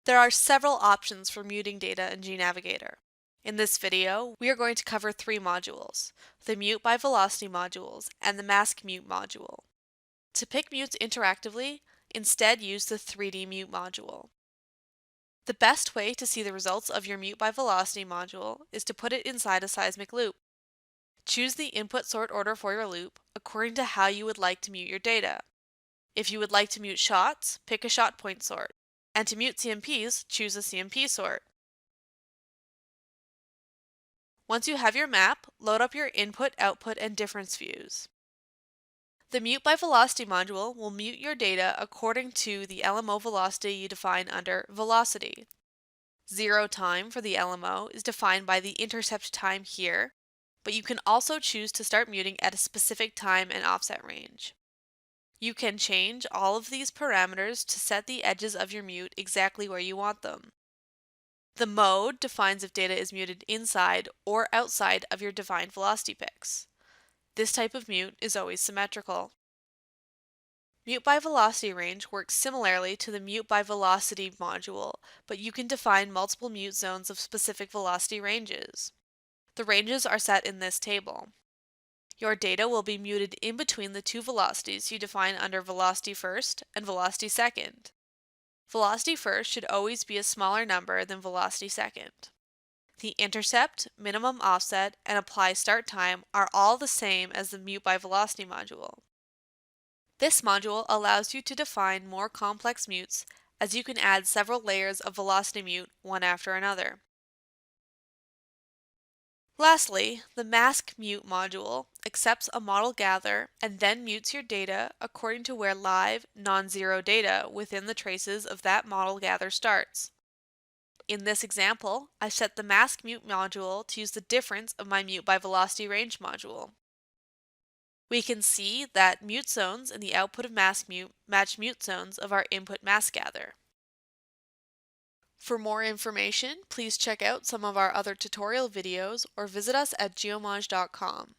There are several options for muting data in g-Navigator. In this video, we are going to cover three modules: the Mute by Velocity modules and the Mask Mute module. To pick mutes interactively, instead use the 3D Mute module. The best way to see the results of your Mute by Velocity module is to put it inside a seismic loop. Choose the input sort order for your loop according to how you would like to mute your data. If you would like to mute shots, pick a shot point sort, and to mute CMPs, choose a CMP sort. Once you have your map, load up your input, output, and difference views. The Mute by Velocity module will mute your data according to the LMO velocity you define under Velocity. Zero time for the LMO is defined by the intercept time here, but you can also choose to start muting at a specific time and offset range. You can change all of these parameters to set the edges of your mute exactly where you want them. The mode defines if data is muted inside or outside of your defined velocity picks. This type of mute is always symmetrical. Mute by velocity range works similarly to the Mute by Velocity module, but you can define multiple mute zones of specific velocity ranges. The ranges are set in this table. Your data will be muted in between the two velocities you define under velocity first and velocity second. Velocity first should always be a smaller number than velocity second. The intercept, minimum offset, and apply start time are all the same as the Mute by Velocity module. This module allows you to define more complex mutes, as you can add several layers of velocity mute one after another. Lastly, the Mask Mute module accepts a model gather and then mutes your data according to where live, non-zero data within the traces of that model gather starts. In this example, I set the Mask Mute module to use the difference of my Mute by Velocity range module. We can see that mute zones in the output of Mask Mute match mute zones of our input mask gather. For more information, please check out some of our other tutorial videos or visit us at geomage.com.